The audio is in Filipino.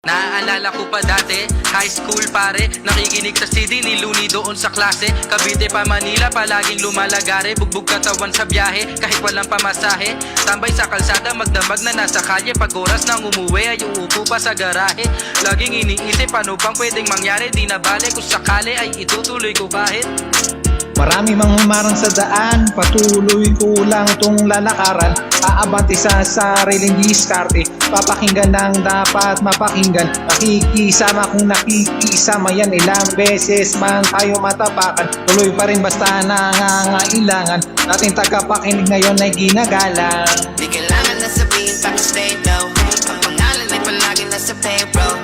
Naaalala ko pa dati, high school pare, nakikinig sa CD ni Looney doon sa klase. Cavite pa Manila, palaging lumalagare, bugbog katawan sa biyahe, kahit walang pamasahe. Tambay sa kalsada, magdamag na nasa kalye, pag oras nang umuwi ay uupo pa sa garahe. Laging iniisip, ano bang pwedeng mangyari, di na bale kung sakali ay itutuloy ko kahit. Marami mang humarang sa daan, patuloy ko lang tong lalakaran. Aabanti sa sariling diskarte, papakinggan ng dapat mapakinggan. Makikisama kung nakikisama yan, ilang beses man tayo matapakan. Tuloy pa rin basta nangangailangan, natin tagapakinig ngayon ay ginagalang. Di kailangan na sabihin pa to stay low, ang pangalan ay palagi nasa payroll.